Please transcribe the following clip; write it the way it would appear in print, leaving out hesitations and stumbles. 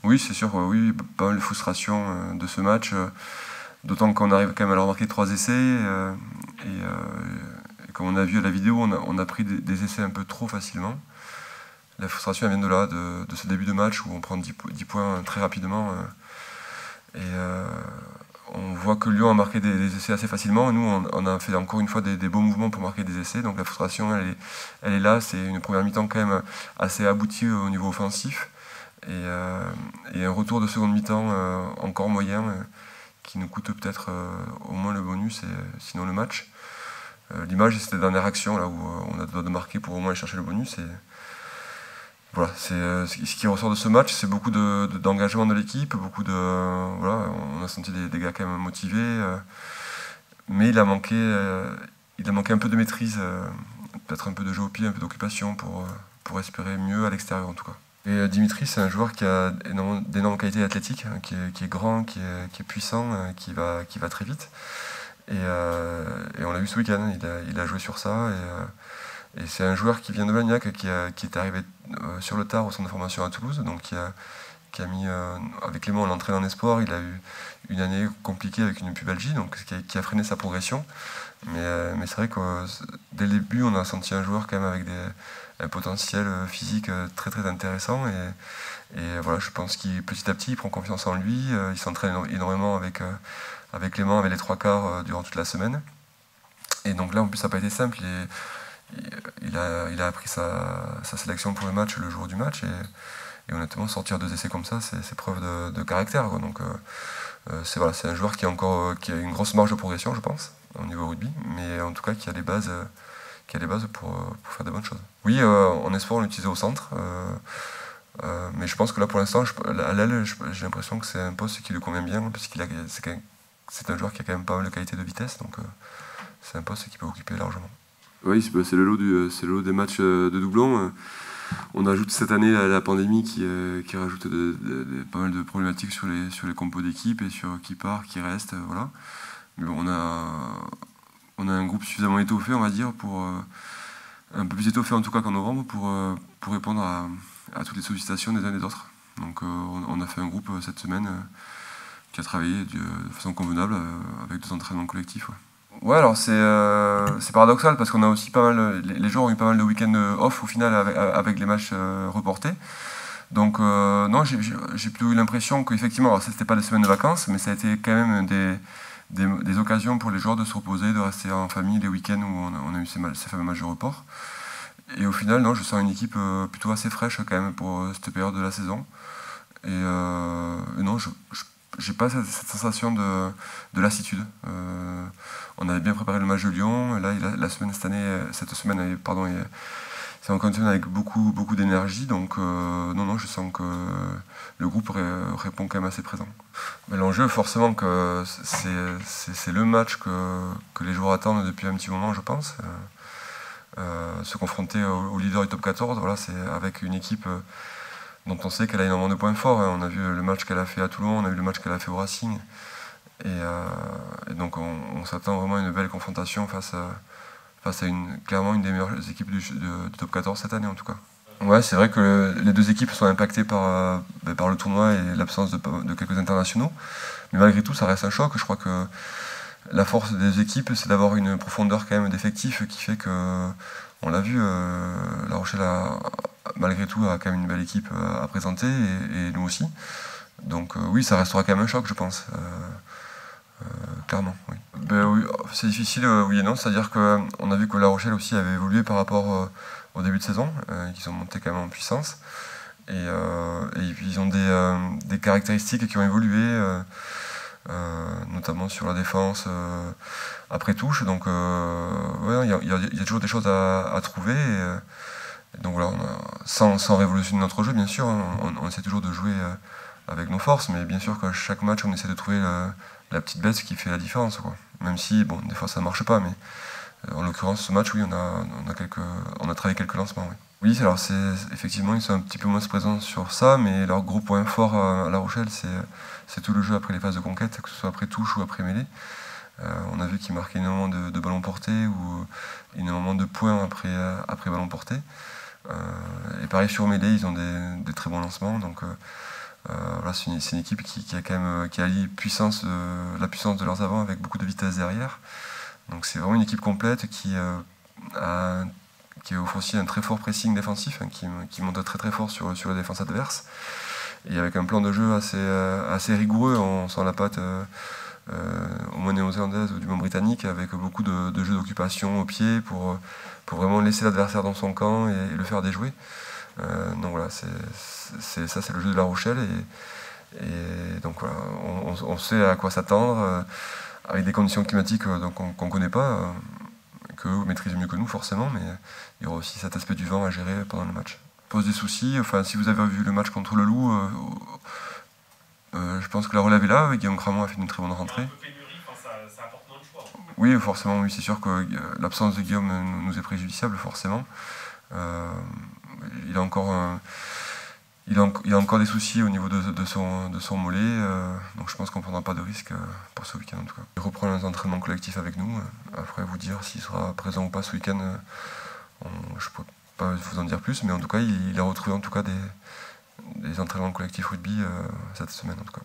Oui, c'est sûr, oui, pas mal de frustration de ce match, d'autant qu'on arrive quand même à leur marquer 3 essais, et comme on a vu à la vidéo, on a pris des essais un peu trop facilement. La frustration elle vient de là, de ce début de match où on prend 10 points très rapidement, on voit que Lyon a marqué des essais assez facilement, et nous on a fait encore une fois des beaux mouvements pour marquer des essais, donc la frustration elle est là, c'est une première mi-temps quand même assez aboutie au niveau offensif, et un retour de seconde mi-temps encore moyen, qui nous coûte peut-être au moins le bonus et sinon le match. L'image c'est cette dernière action là où on a besoin de marquer pour au moins aller chercher le bonus, et voilà, c'est ce qui ressort de ce match, c'est beaucoup d'engagement de l'équipe, voilà, on a senti des gars quand même motivés, mais il a manqué un peu de maîtrise, peut-être un peu de jeu au pied, un peu d'occupation pour espérer mieux à l'extérieur en tout cas. Et Dimitri, c'est un joueur qui a d'énormes qualités athlétiques, hein, qui est grand, qui est puissant, qui va très vite. Et on l'a vu ce week-end, il a joué sur ça. Et c'est un joueur qui vient de Blagnac, qui est arrivé sur le tard au centre de formation à Toulouse, donc qui a mis, avec Clément, on l'entraîne en espoir, il a eu une année compliquée avec une pubalgie, donc qui a freiné sa progression. Mais c'est vrai que dès le début, on a senti un joueur quand même avec un potentiel physique très très intéressant. Et voilà, je pense qu'il petit à petit, il prend confiance en lui, il s'entraîne énormément avec Clément, avec les 3/4 durant toute la semaine. Et donc là, en plus, ça n'a pas été simple. Il a appris sa sélection pour le match le jour du match, et honnêtement sortir 2 essais comme ça, c'est preuve de caractère, quoi. Donc c'est un joueur qui a une grosse marge de progression, je pense, au niveau rugby, mais en tout cas qui a les bases pour faire de bonnes choses. Oui, en espoir on l'utilisait au centre, mais je pense que là pour l'instant à l'aile j'ai l'impression que c'est un poste qui lui convient bien, parce c'est un joueur qui a quand même pas mal de qualité de vitesse, donc c'est un poste qu'il peut occuper largement. Oui, c'est le lot des matchs de doublons. On ajoute cette année la pandémie qui rajoute pas mal de problématiques sur les compos d'équipe et sur qui part, qui reste, voilà. Mais bon, on a un groupe suffisamment étoffé, on va dire, un peu plus étoffé en tout cas qu'en novembre, pour répondre à toutes les sollicitations des uns et des autres. Donc on a fait un groupe cette semaine qui a travaillé de façon convenable avec 2 entraînements collectifs. Ouais. Ouais, alors c'est paradoxal parce qu'on a aussi pas mal, les joueurs ont eu pas mal de week-ends off au final avec les matchs reportés. Donc non, j'ai plutôt eu l'impression qu'effectivement, alors ça c'était pas des semaines de vacances, mais ça a été quand même des occasions pour les joueurs de se reposer, de rester en famille les week-ends où on a eu ces fameux matchs de report. Et au final, non, je sens une équipe plutôt assez fraîche quand même pour cette période de la saison. Et non, j'ai pas cette sensation de lassitude. On avait bien préparé le match de Lyon. Là, cette semaine, pardon, c'est en condition avec beaucoup d'énergie. Donc, non, je sens que le groupe répond quand même assez présent. Mais l'enjeu, forcément, que c'est le match que les joueurs attendent depuis un petit moment, je pense. Se confronter au leader du top 14, voilà, c'est avec une équipe dont on sait qu'elle a énormément de points forts. On a vu le match qu'elle a fait à Toulon, on a vu le match qu'elle a fait au Racing. Et donc on s'attend vraiment à une belle confrontation face à clairement une des meilleures équipes du top 14 cette année en tout cas. Ouais, c'est vrai que les 2 équipes sont impactées par le tournoi et l'absence de quelques internationaux. Mais malgré tout, ça reste un choc. Je crois que la force des équipes, c'est d'avoir une profondeur quand même d'effectifs qui fait que, on l'a vu, La Rochelle malgré tout a quand même une belle équipe à présenter, et nous aussi. Donc oui, ça restera quand même un choc, je pense. Clairement, oui. Oui, c'est difficile, oui et non, c'est-à-dire qu'on a vu que La Rochelle aussi avait évolué par rapport au début de saison, qu'ils ont monté quand même en puissance. Et ils ont des caractéristiques qui ont évolué, notamment sur la défense après touche. Donc ouais, il y a toujours des choses à trouver. Et donc voilà, sans révolutionner notre jeu, bien sûr, hein, on essaie toujours de jouer avec nos forces, mais bien sûr qu'à chaque match, on essaie de trouver la petite bête qui fait la différence, quoi. Même si, bon, des fois ça ne marche pas, mais en l'occurrence, ce match, oui, on a travaillé quelques lancements, oui. Oui, alors effectivement, ils sont un petit peu moins présents sur ça, mais leur gros point fort à La Rochelle, c'est tout le jeu après les phases de conquête, que ce soit après touche ou après mêlée. On a vu qu'ils marquaient énormément de ballons portés ou énormément de points après ballon porté. Et pareil sur mêlée, ils ont des très bons lancements. Donc Voilà, c'est une équipe qui a quand même qui allie la puissance de leurs avants avec beaucoup de vitesse derrière. Donc c'est vraiment une équipe complète qui offre aussi un très fort pressing défensif, hein, qui monte très très fort sur la défense adverse. Et avec un plan de jeu assez rigoureux, on sent la patte au moins néo-zélandaise ou du moins britannique, avec beaucoup de jeux d'occupation au pied pour vraiment laisser l'adversaire dans son camp et le faire déjouer. Donc voilà, c'est le jeu de La Rochelle, et donc voilà, on sait à quoi s'attendre, avec des conditions climatiques qu'on ne connaît pas, qu'eux maîtrisent mieux que nous forcément, mais il y aura aussi cet aspect du vent à gérer pendant le match. Pose des soucis, enfin si vous avez vu le match contre le Loup, je pense que la relève est là, Guillaume Cramont a fait une très bonne rentrée. Ça apporte moins de choix. Oui, forcément, oui, c'est sûr que l'absence de Guillaume nous est préjudiciable, forcément. Il a encore des soucis au niveau de son mollet, donc je pense qu'on ne prendra pas de risque pour ce week-end en tout cas. Il reprend les entraînements collectifs avec nous. Après, vous dire s'il sera présent ou pas ce week-end, je ne peux pas vous en dire plus, mais en tout cas, il a retrouvé en tout cas des entraînements collectifs rugby cette semaine en tout cas.